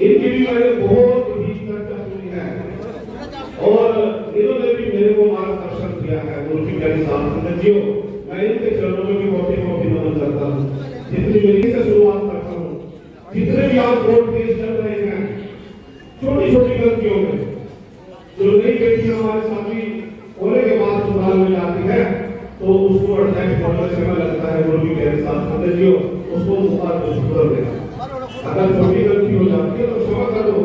इनकी भी मैंने बहुत ही चर्चा सुनी है और इन्होंने भी मेरे को मार्गदर्शन किया है। गुरु की प्यारी साथ संगतियों, मैं इनके चरणों में भी बहुत नमन करता हूँ। जितनी मेरी से शुरुआत करता हूँ, जितने भी आप कोर्ट केस चल रहे हैं, छोटी छोटी गलतियों में जो नई बेटियां हमारे साथी होने के बाद सुधार में जाती है तो उसको अटैक करने से समय लगता है। गुरु की प्यारी साथ संगतियों, उसको सुधार देना। अगर छोटी गलती हो जाती है तो क्षमा कर दो,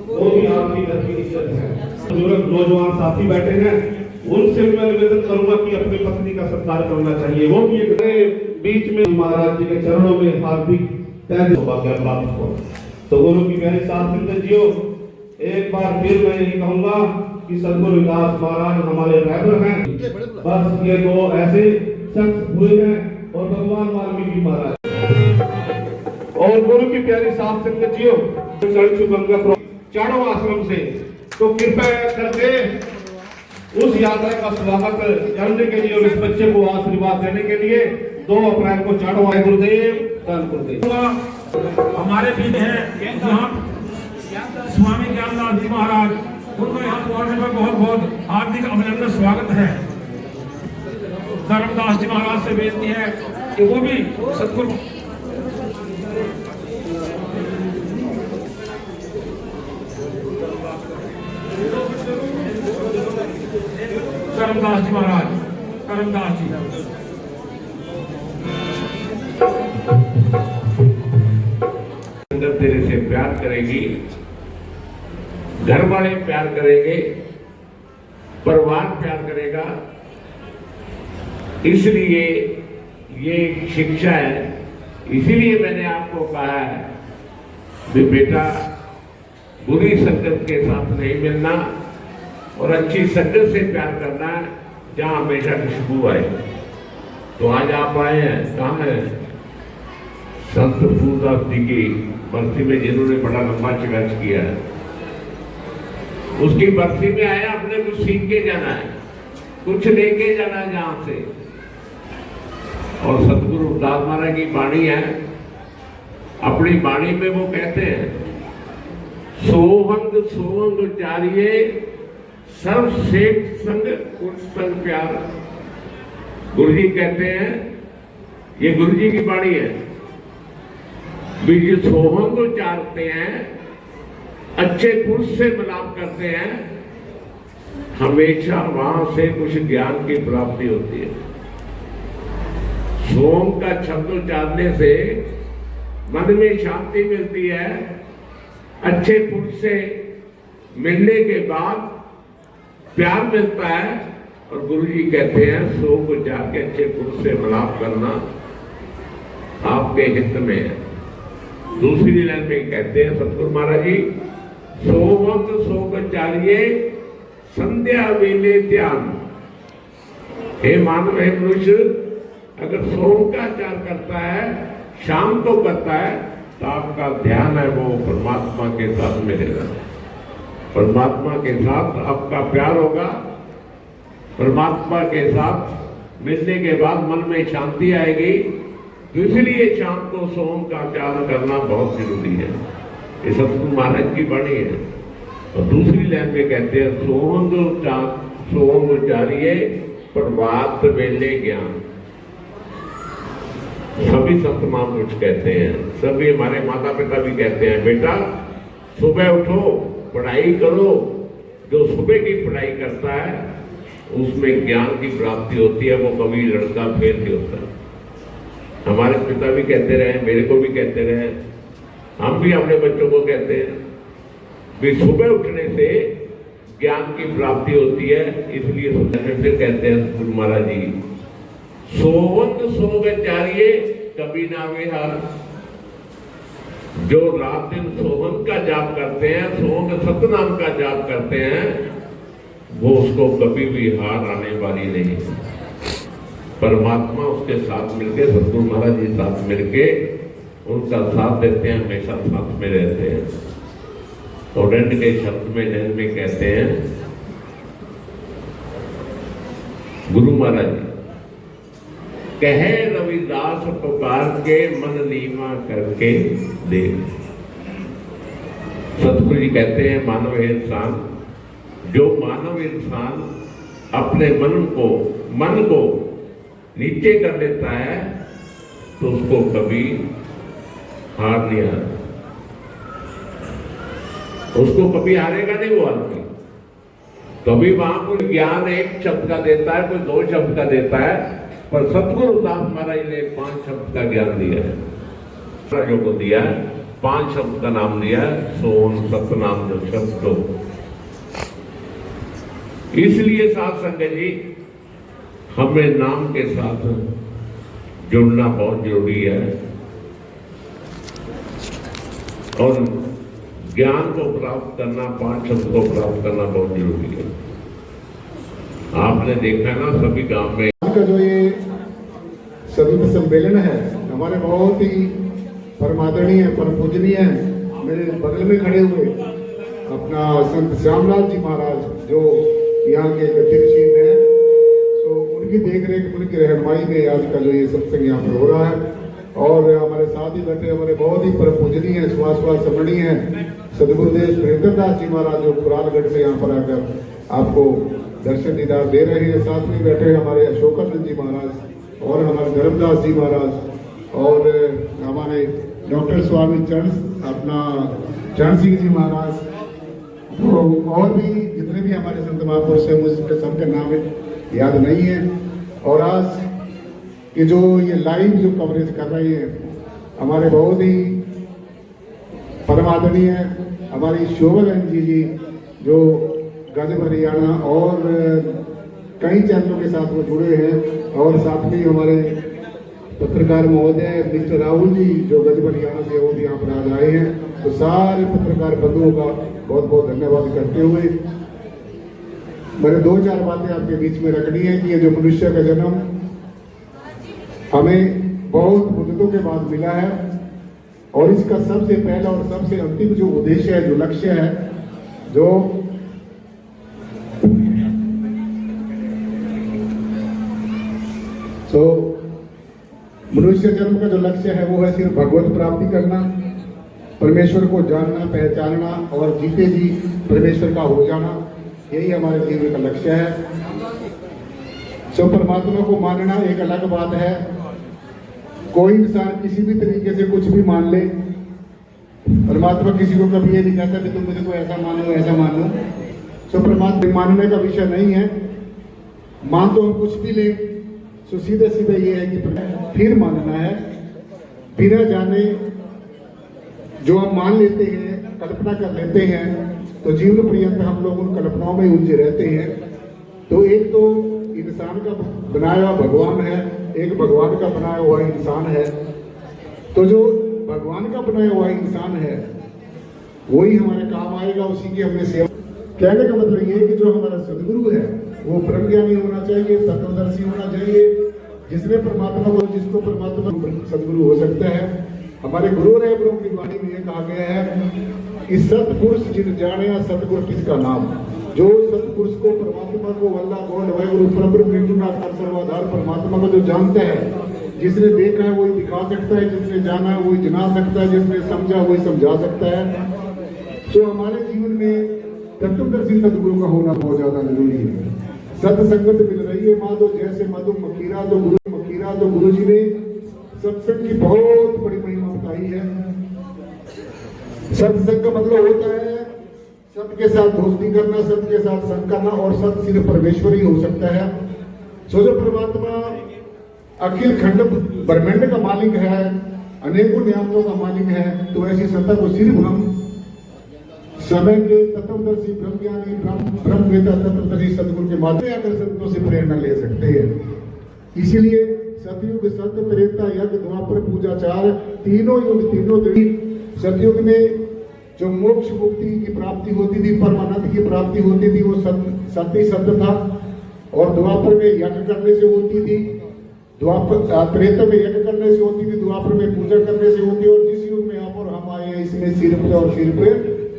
वो भी आपकी गलती इज्जत है। बुजुर्ग नौजवान साथी बैठे हैं, उनसे मैं निवेदन करूंगा कि अपनी पत्नी का सत्कार करना चाहिए। वो भी एक बीच में महाराज जी के चरणों में हार्दिक तय सौभाग्य प्राप्त हो। तो गुरु की प्यारी साथ संगतियों, एक बार फिर मैं यही कहूंगा कि सद्गुरु विकास महाराज हमारे ड्राइवर हैं। बस ये दो ऐसे शख्स हुए हैं और भगवान वाल्मीकि महाराज और गुरु की प्यारी साथ संगतियों, चारों आश्रम से तो कृपया करके उस यात्रा का स्वागत करने के लिए और इस बच्चे को आशीर्वाद देने के लिए 2 अप्रैल को चारों आए गुरुदेव दान गुरुदेव हमारे बीच हैं स्वामी ज्ञानदास जी महाराज, उनको यहाँ पहुंचने पर बहुत बहुत हार्दिक अभिनंदन स्वागत है। धर्मदास जी महाराज से बेनती है कि वो भी सतगुरु करमदास जी महाराज, करमदास जी तेरे से प्यार करेगी, घर वाले प्यार करेंगे, परिवार प्यार करेगा। इसलिए ये शिक्षा है। इसीलिए मैंने आपको कहा है कि बेटा बुरी संगत के साथ नहीं मिलना और अच्छी संगत से प्यार करना है, जहां हमेशा खुशबू आए। तो आज आप आए हैं, कहाँ है संत फूलदास जी की बरसी में, जिन्होंने बड़ा लंबा संघर्ष किया है। उसकी बरसी में आया, अपने कुछ सीख के जाना है, कुछ लेके जाना है जहां से। और सतगुरु दास महाराज की वाणी है, अपनी वाणी में वो कहते हैं सोहंग सोहंग चारिये सर्व सेठ संग उस संग प्यार। गुरु जी कहते हैं, ये गुरु जी की वाणी है, बीज सोहंग उचारते हैं, अच्छे पुरुष से मिलाप करते हैं, हमेशा वहां से कुछ ज्ञान की प्राप्ति होती है। सोम का शब्द उच्चारने से मन में शांति मिलती है। अच्छे पुरुष से मिलने के बाद प्यार मिलता है। और गुरु जी कहते हैं सो को जाके अच्छे पुरुष से मिलाप करना आपके हित में है। दूसरी लाइन में कहते हैं सतगुरु महाराज जी, सोवंत सोक चालिए संध्या वेले ध्यान। हे मानव, हे मनुष्य, अगर सोम का आचार करता है, शाम को करता है, तो आपका ध्यान है वो परमात्मा के साथ मिलेगा। परमात्मा के साथ आपका प्यार होगा। परमात्मा के साथ मिलने के बाद मन में शांति आएगी। तो इसलिए शाम को सोम का आचार करना बहुत जरूरी है। ये सतगुरु महाराज की वाणी है। और दूसरी लाइन में कहते हैं सोम उचारिये प्रभात वेले ज्ञान। सभी संत महापुरुष कहते हैं, सभी हमारे माता पिता भी कहते हैं, बेटा सुबह उठो, पढ़ाई करो। जो सुबह की पढ़ाई करता है उसमें ज्ञान की प्राप्ति होती है, वो कभी लड़का फेल नहीं होता। हमारे पिता भी कहते रहे, मेरे को भी कहते रहे, हम भी अपने बच्चों को कहते हैं कि सुबह उठने से ज्ञान की प्राप्ति होती है। इसलिए फिर कहते हैं गुरु महाराज जी, सोवंत सोग चारिये कभी ना विहार। जो रात दिन सोवंत का जाप करते हैं, सोंग सतनाम का जाप करते हैं, वो उसको कभी भी हार आने वाली नहीं। परमात्मा उसके साथ मिलके, सतगुरु महाराज जी साथ मिलके उनका साथ देते हैं, हमेशा साथ में रहते हैं। और एंड के शब्द में नैन में कहते हैं गुरु महाराज जी, कहे रविदास पुकार के मन नीमा करके देख। सतगुरु जी कहते हैं मानव है इंसान, जो मानव इंसान अपने मन को नीचे कर लेता है तो उसको कभी हार नहीं आता, उसको कभी हारेगा नहीं वो आदमी। कभी वहां कोई ज्ञान एक शब्द का देता है, कोई 2 शब्द का देता है, पर सतगुरु दास महाराज ने 5 शब्द का ज्ञान दिया है। जो को दिया 5 शब्द का नाम दिया, सोन सतनाम जो शब्द को। इसलिए साथ संगत जी, हमें नाम के साथ जुड़ना बहुत जरूरी है और ज्ञान को प्राप्त करना, 5 शब्द को प्राप्त करना बहुत जरूरी है। आपने देखा ना सभी गांव में का जो ये सभी सम्मेलन है, हमारे बहुत ही परमादरणीय परम पूजनीय है, मेरे बगल में खड़े हुए अपना संत श्यामलाल जी महाराज जो यहाँ के गतिशील है, तो उनकी देखरेख, उनकी रहनुमाई में आज का जो ये सत्संग यहाँ पर हो रहा है। और हमारे साथ ही बैठे हमारे बहुत ही परम पूजनीय सुभाष समरणीय है सदगुरुदेव सुरेंद्र दास जी महाराज, जो कुरालगढ़ से यहाँ पर आकर आपको दर्शन दीदार दे रहे हैं। साथ में बैठे हमारे अशोकानंद जी महाराज और हमारे धर्मदास जी महाराज और हमारे डॉक्टर स्वामी चरण सिंह जी महाराज, तो और भी जितने भी हमारे संत महापुरुष हैं, मुझे सबके नाम याद नहीं है। और आज कि जो ये लाइव जो कवरेज कर रहे हैं हमारे बहुत ही परमादरणीय हमारी शोभा जी जो गजब हरियाणा और कई चैनलों के साथ वो जुड़े हैं, और साथ में हमारे पत्रकार महोदय मिस्टर राहुल जी जो गजब हरियाणा से वो भी यहाँ पर आज आए हैं। तो सारे पत्रकार बंधुओं का बहुत बहुत धन्यवाद करते हुए मैंने 2-4 बातें आपके बीच में रखनी है कि ये जो मनुष्य का जन्म हमें बहुत मुद्दों के बाद मिला है, और इसका सबसे पहला और सबसे अंतिम जो उद्देश्य है, जो लक्ष्य है, जो मनुष्य जन्म का जो लक्ष्य है वो है सिर्फ भगवत प्राप्ति करना, परमेश्वर को जानना, पहचानना और जीते जी परमेश्वर का हो जाना, यही हमारे जीवन का लक्ष्य है। परमात्मा को मानना एक अलग बात है। कोई इंसान किसी भी तरीके से कुछ भी मान ले, परमात्मा किसी को कभी ये नहीं कहता कि तुम मुझे को ऐसा मानो ऐसा मानो। परमात्मा मानने का विषय नहीं है, मान तो हम कुछ भी ले, तो सीधे सीधे ये है कि फिर मानना है, बिना जाने जो हम मान लेते हैं, कल्पना कर लेते हैं, तो जीवन पर्यंत हम लोग उन कल्पनाओं में उलझे रहते हैं। तो एक तो इंसान का बनाया हुआ भगवान है, एक भगवान का बनाया हुआ इंसान है। तो जो भगवान का बनाया हुआ इंसान है वही हमारे काम आएगा, उसी की हमने सेवा। कहने का मतलब ये है कि जो हमारा सदगुरु है वो ब्रह्मज्ञानी होना चाहिए, तत्वदर्शी होना चाहिए, जिसने परमात्मा को, जिसको परमात्मा सदगुरु हो सकता है। हमारे गुरु रहबरों की वाणी में कहा गया है कि सतपुरुष जिन जाने सतगुरु किसका नाम। जो सतपुरुष को, परमात्मा को, अल्लाह गॉड वाहिगुरु परब्रह्म सर्वाधार परमात्मा को जो जानता है, जिसने देखा है वही दिखा सकता है, जिसने जाना है वही जना सकता है, जिसने समझा वही समझा सकता है। तो हमारे जीवन में तत्वदर्शी सदगुरु का होना बहुत ज्यादा जरूरी है। सत्संगत मिल रही है माधो जैसे मधु मकीरा, तो गुरु जी ने सत्संग की बहुत बड़ी महिमा बताई है। सत्संग का मतलब होता है सत्य के साथ दोस्ती करना, सत्य के साथ संग करना, और सत्य सिर्फ परमेश्वर ही हो सकता है। जो परमात्मा अखिल खंड ब्रह्मांड का मालिक है, अनेकों नियामकों का मालिक है, तो ऐसी सत्ता को सिर्फ हम समय के तत्वदर्शी ब्रह्मज्ञानी ब्रह्मवेता तत्वदर्शी सदगुरु के माध्यम आकर संतों से प्रेरणा ले सकते हैं। इसीलिए सतयुग, सत्य, त्रेता, यज्ञ, द्वापर, पूजाचार, तीनों युग, तीनों सतयुग में जो मोक्ष मुक्ति की प्राप्ति होती थी, परमानंद की प्राप्ति होती थी, वो सत्य सत्य था। और द्वापर में यज्ञ करने से होती थी, त्रेता में यज्ञ करने से होती थी, द्वापर में पूजा करने से होती है। और जिस युग में आप और हम आए हैं इसमें सिर पे और सिर पे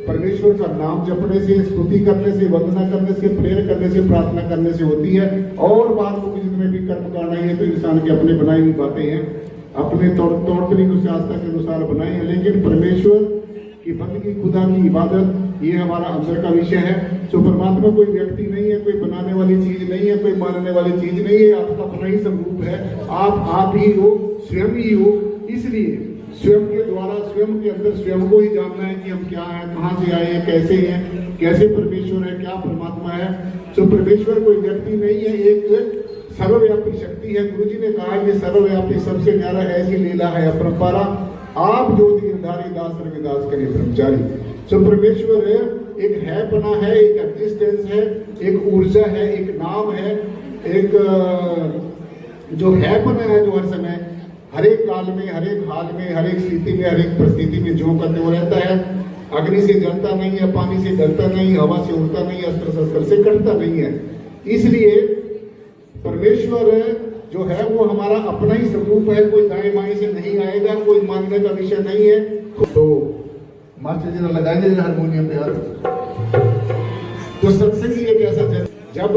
परमेश्वर का नाम जपने से, स्तुति करने से, वंदना करने से, प्रेयर करने से, प्रार्थना करने से होती है। और बात को जितने भी कर्म करना है तो इंसान के अपने बनाई हुई बातें हैं, अपने तौर तरीकों से आस्था के अनुसार बनाए हैं। लेकिन परमेश्वर की बंदगी, खुदा की इबादत, ये हमारा अंदर का विषय है। जो परमात्मा कोई व्यक्ति नहीं है, कोई बनाने वाली चीज नहीं है, कोई मानने वाली चीज नहीं है, आपका अपना ही स्वरूप है। आप ही हो, स्वयं ही हो। इसलिए स्वयं के द्वारा, स्वयं के अंदर स्वयं को ही जानना है कि हम क्या हैं, कहाँ से आए हैं, कैसे परमेश्वर है, क्या परमात्मा है। जो परमेश्वर कोई व्यक्ति नहीं है, एक सर्वव्यापी शक्ति है। गुरु जी ने कहा कि सर्वव्यापी सबसे न्यारा ऐसी लीला है अपरंपरा, आप जो निर्धारी दास रविदास करे ब्रह्मचारी। जो परमेश्वर है, एक है पना है, एक एग्जिस्टेंस है, एक ऊर्जा है, एक नाम है, एक जो है पना है, जो हर समय, हर एक काल में, हर एक हाल में, हर एक स्थिति में, हर एक परिस्थिति में जो करते वो रहता है। अग्नि से जलता नहीं है, पानी से डरता नहीं, हवा से उड़ता नहीं, अस्त्र शस्त्र से कटता नहीं है। इसलिए परमेश्वर जो है वो हमारा अपना ही स्वरूप है, कोई दाएं बाएं से नहीं आएगा, कोई मानने का विषय नहीं है। तो मास्टर जी लगाएंगे हारमोनियम पे यार। तो सत्संग ही एक ऐसा जब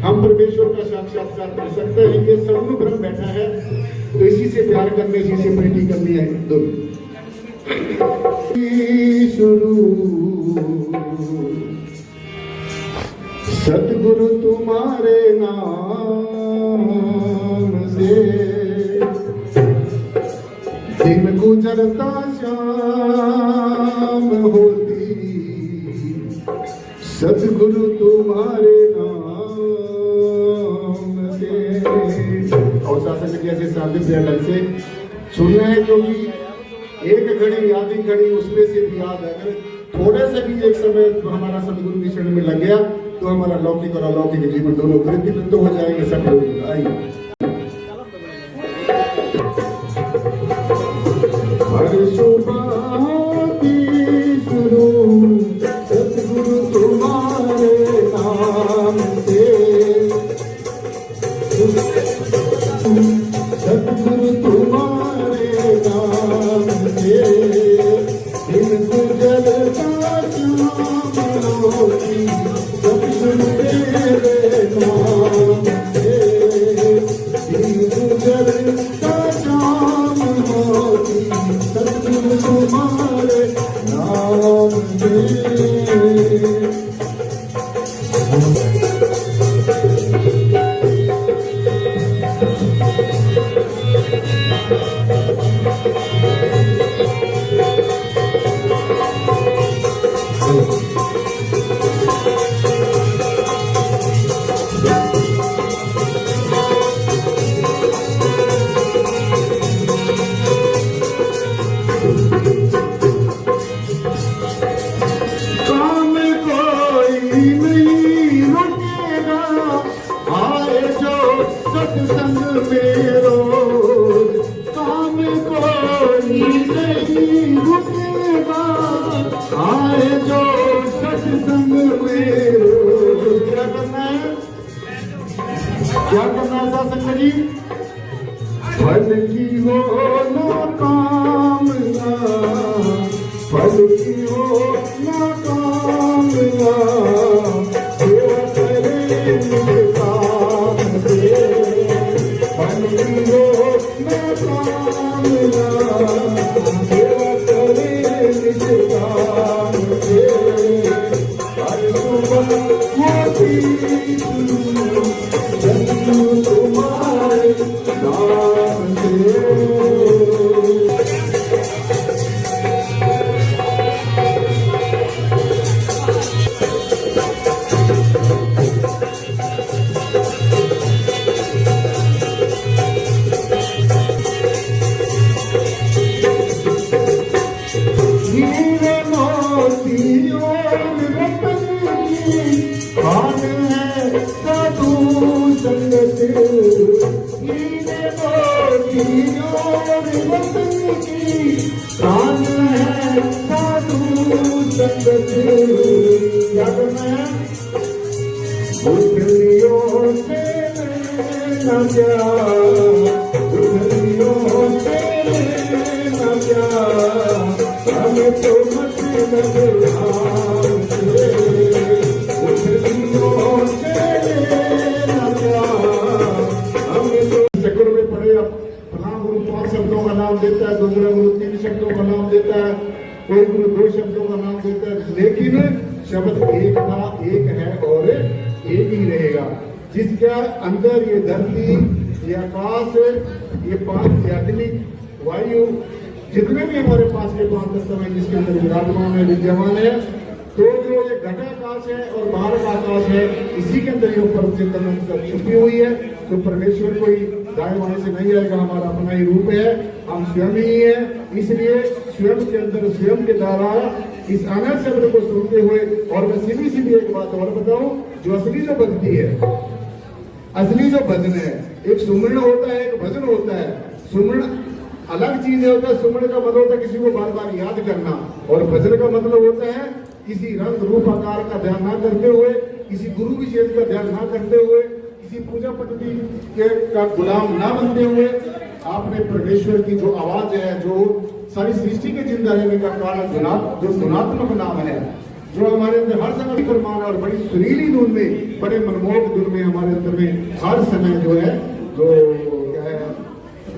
हम परमेश्वर का साक्षात्कार कर सकते हैं। ये सगुण ब्रह्म बैठा है, तो इसी से प्यार करने, इसी से प्रीति करनी है। दो शुरू सतगुरु तुम्हारे नाम से दिन गुजरता शाम होती, सतगुरु तुम्हारे नाम से। और शासन जैसे शांति अलग से सुनना है, क्योंकि एक घड़ी याद ही घड़ी, उसमें से भी याद है। अगर थोड़े से भी एक समय तो हमारा सतगुरु की शरण में लग गया तो हमारा लौकिक और अलौकिक जीवन दोनों वृद्धि हो जाएंगे। सफल आइए हर सुबह की शुरू सतगुरु तुम्हारे नाम से, सतगुरु तुम्हारे नाम से दिन गुजरता शाम होती, सतगुरु तेरे नाम से दिन गुजरता शाम होती, सतगुरु तुम्हारे नाम से। क्या करना है सत्संग जी? फल की हो ना कामना, फल की हो ना कामना, सेवा करे काम दे। फल की हो ना कामना, सेवा करे काम दे। हर सुबह होती तुम्हारे नाम से। हीरे मोती और रतन की खान है साधु संगत। हीरे मोती और रतन की खान है साधु संगत। क्या करना है? बुद्धलियों से न प्यार, बुद्धलियों से न प्यार, हमें तो मत चक्कर में पड़े फलां गुरु 5 शब्दों का नाम देता है, दूसरा गुरु 3 शब्दों का नाम देता है, कोई गुरु 2 शब्दों का नाम देता है, लेकिन शब्द एक था, एक है और एक ही रहेगा। जिसके अंदर ये धरती, ये आकाश, ये 5 आदमी, वायु, जितने भी हमारे पास के 5 तत्व हैं जिसके अंदर विराजमान है, विद्यमान है, तो जो ये घटाकाश है और बाहर का आकाश है, इसी के अंदर ये परम चेतन छुपी हुई है। तो परमेश्वर कोई दाएं बाएं से नहीं आएगा, हमारा अपना ही रूप है, हम स्वयं ही है। इसलिए स्वयं के अंदर, स्वयं के द्वारा इस अनंत शब्द को सुनते हुए, और मैं सीधी सीधी एक बात और बताऊं, जो असली जो भक्ति है, असली जो भजन है, एक सुमरण होता है, एक भजन होता है। सुमरण अलग चीज होता है। सुमरण का मतलब होता है किसी को बार बार याद करना, और भजन का मतलब होता है किसी रंग रूप आकार का ध्यान ना करते हुए, किसी गुरु विशेष का ध्यान ना करते हुए, किसी पूजा पद्धति के का गुलाम ना बनते हुए, आपने परमेश्वर की जो आवाज है, जो सारी सृष्टि के जिंदा रहने का कारण जो गुणात्मक नाम है, जो हमारे अंदर हर समय फरमान और बड़ी सुरीली धुन में, बड़े मनमोहक धुन में हमारे अंदर में हर समय जो है, जो क्या है,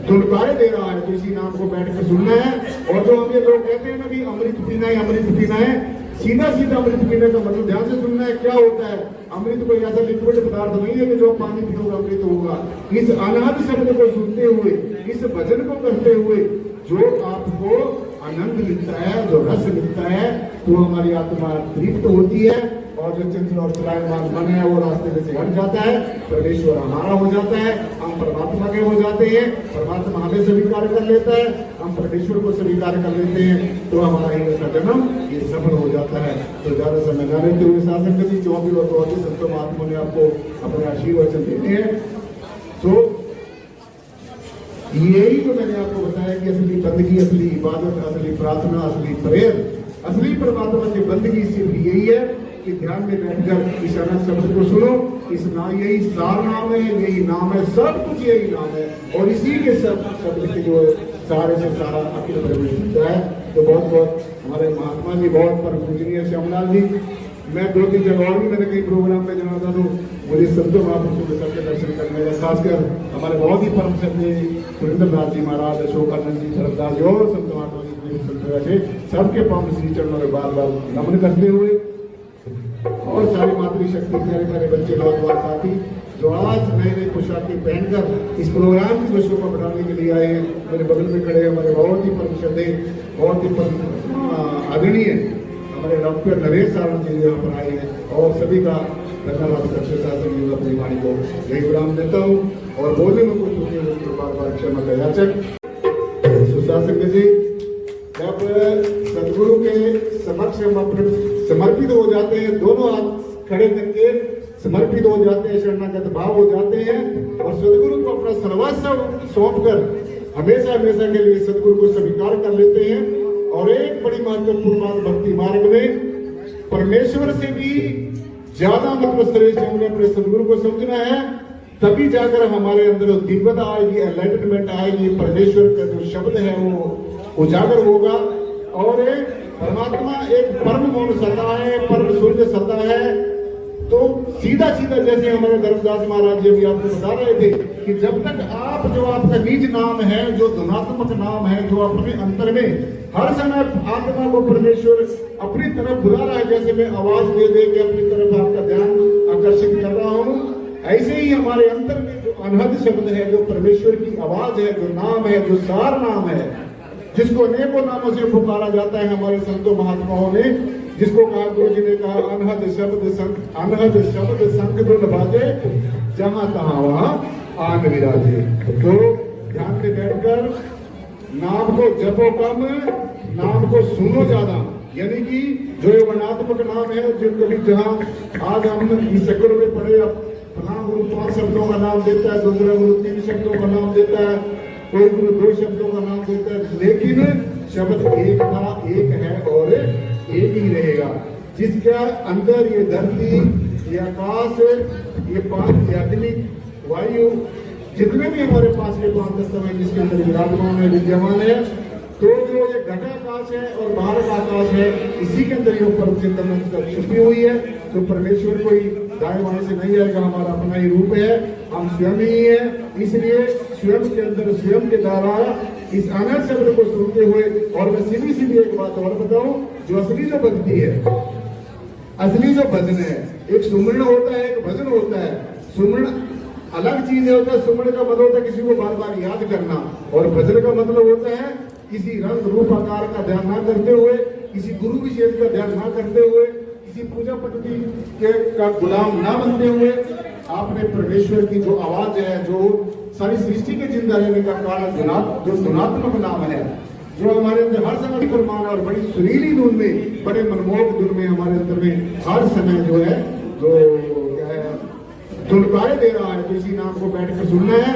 धुनकारे दे रहा है। तो इसी नाम को बैठ कर सुनना है। और जो हम ये लोग कहते हैं ना भी अमृत पीना है, अमृत पीना है, सीधा सीधा अमृत पीने का मतलब ध्यान से सुनना है। क्या होता है अमृत? कोई ऐसा लिक्विड पदार्थ नहीं है कि जो पानी पियोगा अमृत होगा। इस अनादि शब्द को सुनते हुए, इस भजन को करते हुए जो आपको आनंद मिलता है, जो रस मिलता है, तो हमारी आत्मा तृप्त होती है, और जो चंचल और चलायमान मन है वो रास्ते में से हट जाता है, परमेश्वर हमारा हो जाता है, हम परमात्मा के हो जाते हैं, परमात्मा हमें स्वीकार कर लेता है, हम परमेश्वर को स्वीकार कर लेते हैं, तो हमारा ही ऐसा जन्म ये सफल हो जाता है। तो ज्यादा समय न लेते हुए शासन कभी जो भी लोग संतों महात्मा ने आपको अपने आशीर्वचन देते हैं। तो यही जो मैंने आपको बताया कि असली बंदगी, असली इबादत, असली प्रार्थना, असली प्रेयर, असली परमात्मा की बंदगी सिर्फ यही है कि ध्यान में बैठकर इस अनंत शब्द को सुनो। इस नाम, यही सार नाम है, यही नाम है, सब कुछ यही नाम है, और इसी के सब शब्द के जो सारे से सारा अखिल प्रवेश है। तो बहुत बहुत हमारे महात्मा जी, बहुत परम पूजनीय श्यामलाल जी, मैं 2-3 जगह और भी मैंने कई प्रोग्राम में जाना था, तो मुझे संतों महापुरुषों के सबके दर्शन करने का, खासकर हमारे बहुत ही परम श्रद्धेय सुरेंद्रनाथ जी महाराज, अशोकानंद जी, भरतदास जी और संत महात्मा जी, सबके पावन श्री चरणों में बार बार नमन करते हुए, और सारी मातृशक्ति प्यारे प्यारे बच्चे, नौजवान साथी जो आज नए नए पोशाकें पहनकर इस प्रोग्राम की शोभा बढ़ाने के लिए आए हैं, मेरे बगल में खड़े हमारे बहुत ही परम श्रद्धेय, बहुत ही परम आदरणीय हमारे डॉक्टर नरेश सावंत जी यहाँ पर आए हैं, और सभी का धन्यवाद करते साथ ही अपनी वाणी को यही विराम देता हूँ, और बोलने में कुछ बार बार क्षमा का याचक। सुशासन जी, जब सदगुरु के समक्ष हम अपने समर्पित हो जाते हैं, दोनों हाथ खड़े करके समर्पित हो जाते हैं, शरणागत भाव हो जाते हैं, और सदगुरु को अपना सर्वस्व सौंप कर हमेशा हमेशा के लिए सदगुरु को स्वीकार कर लेते हैं। और एक बड़ी महत्वपूर्ण बात, भक्ति मार्ग में परमेश्वर से भी ज्यादा मतलब श्रेष्ठ हमने अपने सदगुरु को समझना है, तभी जाकर हमारे अंदर दिव्यता आएगी, एनलाइटमेंट आएगी, परमेश्वर का जो शब्द है वो उजागर होगा। और परमात्मा एक परम मौन सत्ता है, परम शून्य सत्ता है। तो सीधा सीधा जैसे हमारे धर्मदास महाराज जी भी आपको बता रहे थे कि जब तक आप, जो आपका निज नाम है, जो धुनात्मक नाम है, जो अपने अंतर में हर समय आत्मा को परमेश्वर अपनी तरफ बुला रहा है, जैसे मैं आवाज दे दे के अपनी तरफ आपका ध्यान आकर्षित कर रहा हूँ, ऐसे ही हमारे अंतर में जो अनहद शब्द है, जो परमेश्वर की आवाज है, जो नाम है, जो सार नाम है, जिसको अनेकों नामों से पुकारा जाता है हमारे संतों महात्माओं ने, जिसको कहा, गुरु जी ने कहा, अनहद शब्द संग धुन बाजे, जहां तहां वहां आन विराजे। तो ध्यान में बैठकर नाम को जपो कम, नाम को सुनो ज्यादा, यानी कि जो ये वर्णात्मक नाम है, जो कभी जहां आज हम इस चक्कर में पड़े, फलां गुरु 5 शब्दों का नाम देता है, दूसरा गुरु 3 शब्दों का नाम देता है, कोई गुरु 2 शब्दों का नाम देता है, लेकिन शब्द एक था, एक है और एक ही रहेगा। जिसके अंदर ये धरती, ये आकाश, ये 5 आदमी, वायु, जितने भी हमारे पास ये 5 तत्व है जिसके अंदर विराजमान है, विद्यमान है, तो जो ये घटाकाश है और बाहर का आकाश है, इसी के अंदर ये परम चेतन छुपी हुई है। तो परमेश्वर कोई दाएं बाएं से नहीं आएगा, हमारा अपना ही रूप है, हम स्वयं ही है। इसलिए स्वयं के अंदर स्वयं के द्वारा इस अनंत शब्द को सुनते हुए, और मैं सीधी सीधी एक बात और बताऊं, जो असली जो भक्ति है, असली जो भजन है, एक सुमरण होता है, एक भजन होता है। सुमरण अलग चीज होता है। सुमरण का मतलब होता है किसी को बार बार याद करना, और भजन का मतलब होता है किसी रंग रूप आकार का ध्यान ना करते हुए, किसी गुरु विशेष का ध्यान ना करते हुए, किसी पूजा पद्धति के का गुलाम ना बनते हुए, आपने परमेश्वर की जो आवाज है, जो सारी सृष्टि के जिंदा रहने का कारण जो धुनात्मक नाम है, जो हमारे अंदर हर समय फरमान और बड़ी सुरीली धुन में, बड़े मनमोहक धुन में हमारे अंदर में हर समय जो है, जो क्या है, धुनकारे दे रहा है। तो इसी नाम को बैठ कर सुनना है।